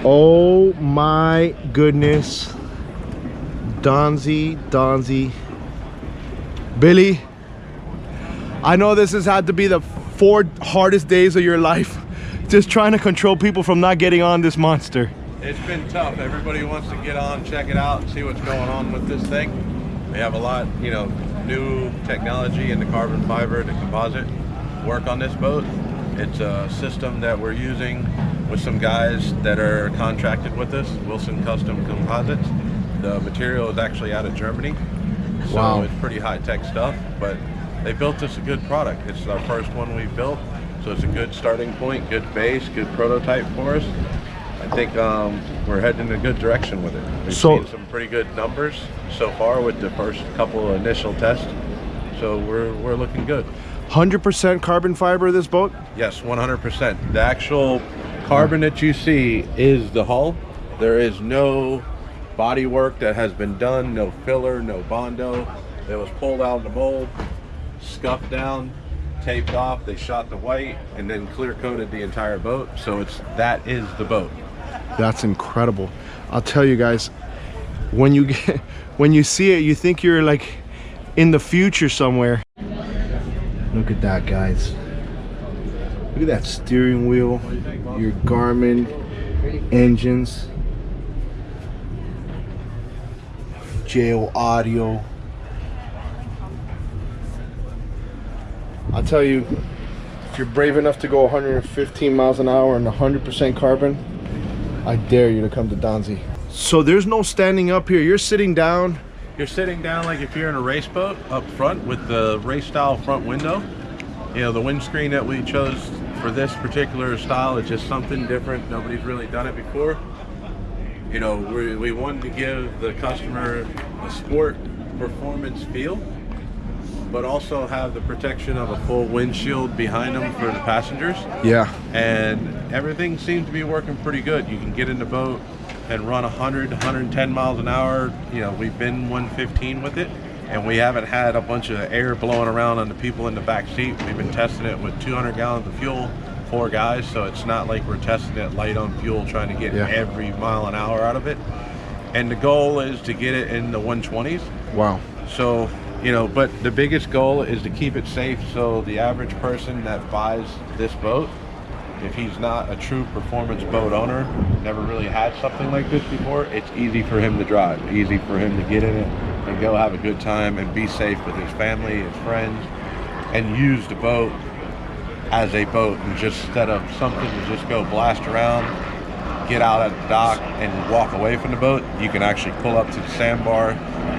Oh my goodness. Donzi. Billy, I know this has had to be the 4 hardest days of your life, just trying to control people from not getting on this monster. It's been tough. Everybody wants to get on, check it out, and see what's going on with this thing. We have a lot, you know, new technology in the carbon fiber, the composite work on this boat. It's a system that we're using with some guys that are contracted with us, Wilson Custom Composites. The material is actually out of Germany, so wow. It's pretty high-tech stuff, but they built us a good product. It's our first one we've built, so it's a good starting point, good base, good prototype for us. I think we're heading in a good direction with it. We've seen some pretty good numbers so far with the first couple of initial tests, so we're looking good. 100% carbon fiber this boat? Yes, 100%. The actual carbon that you see is the hull. There is no body work that has been done, no filler, no Bondo. It was pulled out of the mold, scuffed down, taped off, they shot the white, and then clear coated the entire boat. So that is the boat. That's incredible. I'll tell you guys, when you see it, you think you're like in the future somewhere. Look at that, guys. Look at that steering wheel, your Garmin engines, JO audio. I'll tell you, if you're brave enough to go 115 miles an hour and 100% carbon, I dare you to come to Donzi. So there's no standing up here. You're sitting down. You're sitting down like if you're in a race boat up front with the race style front window. You know, the windscreen that we chose for this particular style is just something different. Nobody's really done it before. You know, we wanted to give the customer a sport performance feel, but also have the protection of a full windshield behind them for the passengers. Yeah. And everything seems to be working pretty good. You can get in the boat and run 100, 110 miles an hour. You know, we've been 115 with it, and we haven't had a bunch of air blowing around on the people in the back seat. We've been testing it with 200 gallons of fuel, 4 guys, so it's not like we're testing it light on fuel, trying to get every mile an hour out of it. And the goal is to get it in the 120s. Wow. So, you know, but the biggest goal is to keep it safe, so the average person that buys this boat, if he's not a true performance boat owner, never really had something like this before, it's easy for him to drive, easy for him to get in it and go have a good time and be safe with his family, his friends, and use the boat as a boat, and just instead of something to just go blast around, get out at the dock and walk away from the boat, you can actually pull up to the sandbar,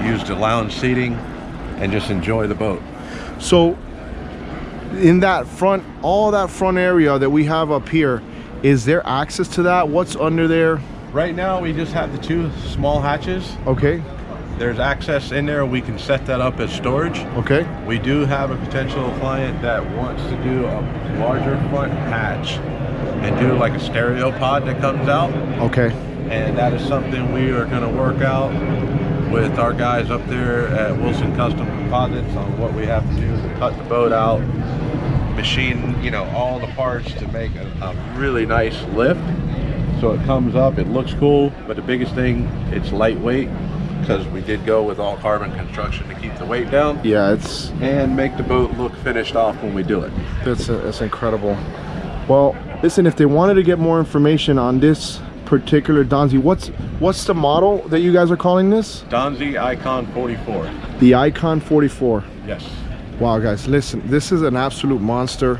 use the lounge seating, and just enjoy the boat. So in that front, all that front area that we have up here, is there access to that? What's under there? Right now we just have the 2 small hatches. Okay. There's access in there. We can set that up as storage. Okay. We do have a potential client that wants to do a larger front hatch and do like a stereo pod that comes out. Okay. And that is something we are going to work out with our guys up there at Wilson Custom Composites on what we have to do to cut the boat out, machine, you know, all the parts to make a really nice lift. So it comes up, it looks cool, but the biggest thing, it's lightweight, because we did go with all carbon construction to keep the weight down. Yeah, it's and make the boat look finished off when we do it. That's incredible. Well, listen, if they wanted to get more information on this particular Donzi, what's the model that you guys are calling this? Donzi Icon 44. The Icon 44. Yes. Wow, guys, listen, this is an absolute monster.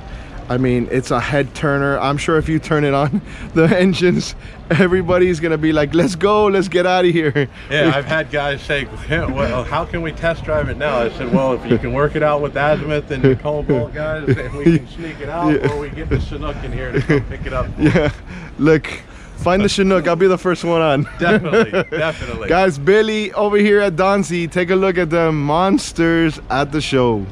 I mean, it's a head turner. I'm sure if you turn it on, the engines, everybody's gonna be like, let's go, let's get out of here. Yeah, I've had guys say, well, how can we test drive it now? I said, well, if you can work it out with Azimuth and the Cobalt guys, then we can sneak it out, or we get the Chinook in here to come pick it up. Yeah, look, find the Chinook, I'll be the first one on. Definitely, definitely. Guys, Billy over here at Donzi, take a look at the monsters at the show.